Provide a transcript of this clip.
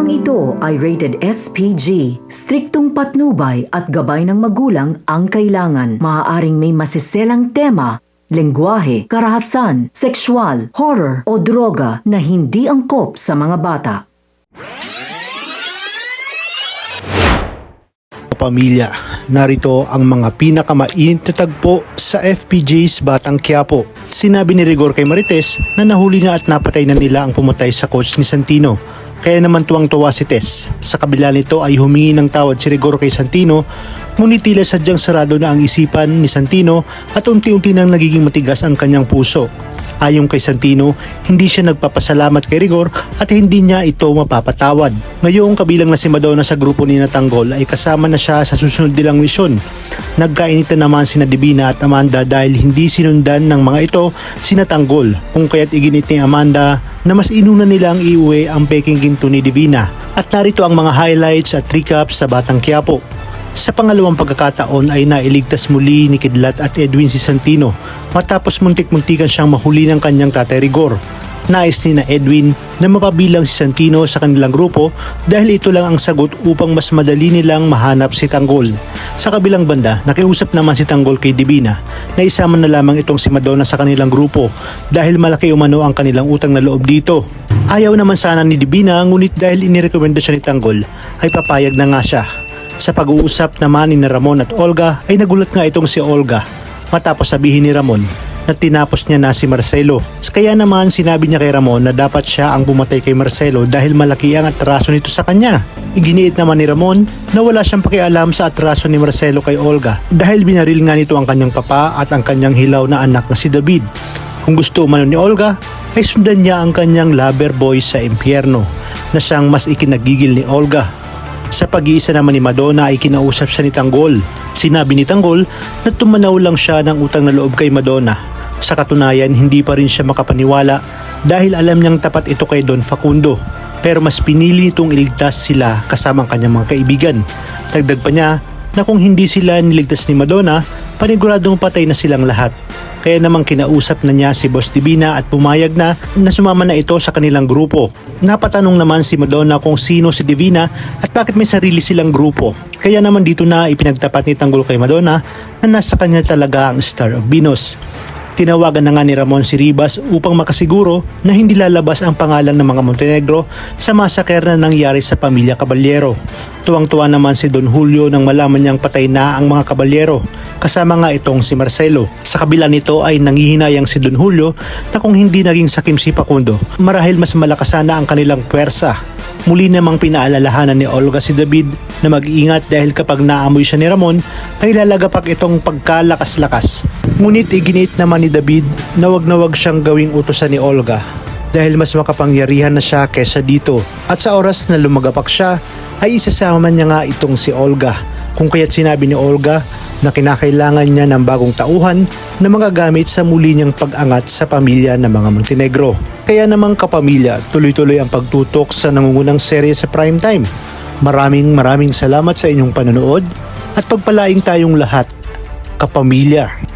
Programang ito ay rated SPG. Striktong patnubay at gabay ng magulang ang kailangan. Maaaring may masiselang tema, lengguwahe, karahasan, sexual, horror o droga na hindi angkop sa mga bata. Pamilya, narito ang mga pinakamainit na tagpo sa FPJ's Batang Quiapo. Sinabi ni Rigor kay Marites na nahuli na at napatay na nila ang pumatay sa coach ni Santino. Kaya naman tuwang-tuwa si Tess. Sa kabila nito ay humingi ng tawad si Rigor kay Santino, ngunit tila sadyang sarado na ang isipan ni Santino at unti-unti nang nagiging matigas ang kanyang puso. Ayon kay Santino, hindi siya nagpapasalamat kay Rigor at hindi niya ito mapapatawad. Ngayong kabilang na si Madonna sa grupo ni Natanggol ay kasama na siya sa susunod nilang misyon. Nagkainitan naman sina Divina at Amanda dahil hindi sinundan ng mga ito si Natanggol, kung kaya't iginit ni Amanda na mas inuna nilang iuwi ang peking ginto ni Divina. At narito ang mga highlights at recaps sa Batang Quiapo. Sa pangalawang pagkakataon ay nailigtas muli ni Kidlat at Edwin si Santino matapos muntik-muntikan siyang mahuli ng kanyang tatay Rigor. Nais ni na Edwin na mapabilang si Santino sa kanilang grupo dahil ito lang ang sagot upang mas madali nilang mahanap si Tanggol. Sa kabilang banda, nakiusap naman si Tanggol kay Divina na isama na lamang itong si Madonna sa kanilang grupo dahil malaki umano ang kanilang utang na loob dito. Ayaw naman sana ni Divina, ngunit dahil inirekomenda siya ni Tanggol ay papayag na nga siya. Sa pag-uusap naman ni Ramon at Olga ay nagulat nga itong si Olga matapos sabihin ni Ramon na tinapos niya na si Marcelo. Kaya naman sinabi niya kay Ramon na dapat siya ang bumatay kay Marcelo dahil malaki ang atraso nito sa kanya. Iginiit naman ni Ramon na wala siyang pakialam sa atraso ni Marcelo kay Olga dahil binaril nga nito ang kanyang papa at ang kanyang hilaw na anak na si David. Kung gusto umano ni Olga ay sundan niya ang kanyang lover boy sa impyerno na siyang mas ikinagigil ni Olga. Sa pag-iisa naman ni Madonna ay kinausap siya ni Tanggol. Sinabi ni Tanggol na tumanaw lang siya ng utang na loob kay Madonna. Sa katunayan, hindi pa rin siya makapaniwala dahil alam niyang tapat ito kay Don Facundo. Pero mas pinili itong iligtas sila kasama ang kanyang mga kaibigan. Dagdag pa niya na kung hindi sila niligtas ni Madonna, paniguradong patay na silang lahat. Kaya namang kinausap na niya si Boss Divina at pumayag na sumama na ito sa kanilang grupo. Napatanong naman si Madonna kung sino si Divina at bakit may sarili silang grupo. Kaya naman dito na ipinagtapat ni Tanggol kay Madonna na nasa kanya talaga ang Star of Venus. Tinawagan na nga ni Ramon si Ribas upang makasiguro na hindi lalabas ang pangalan ng mga Montenegro sa masaker na nangyari sa pamilya Caballero. Tuwang-tuwa naman si Don Julio nang malaman niyang patay na ang mga Caballero, kasama nga itong si Marcelo. Sa kabila nito ay nangihinayang si Don Julio na kung hindi naging sakim si Facundo, marahil mas malakas sana ang kanilang puwersa. Muli namang pinaalalahanan ni Olga si David na mag-iingat dahil kapag naamoy siya ni Ramon ay lalagapak itong pagkalakas-lakas. Ngunit iginiit naman ni David na wag siyang gawing utusan ni Olga dahil mas makapangyarihan na siya kesa dito. At sa oras na lumagapak siya ay isasama niya nga itong si Olga. Kung kaya't sinabi ni Olga na kinakailangan niya ng bagong tauhan na magagamit sa muli niyang pag-angat sa pamilya ng mga Montenegro. Kaya namang kapamilya, tuloy-tuloy ang pagtutok sa nangungunang serye sa primetime. Maraming salamat sa inyong panonood at pagpalaing tayong lahat, kapamilya.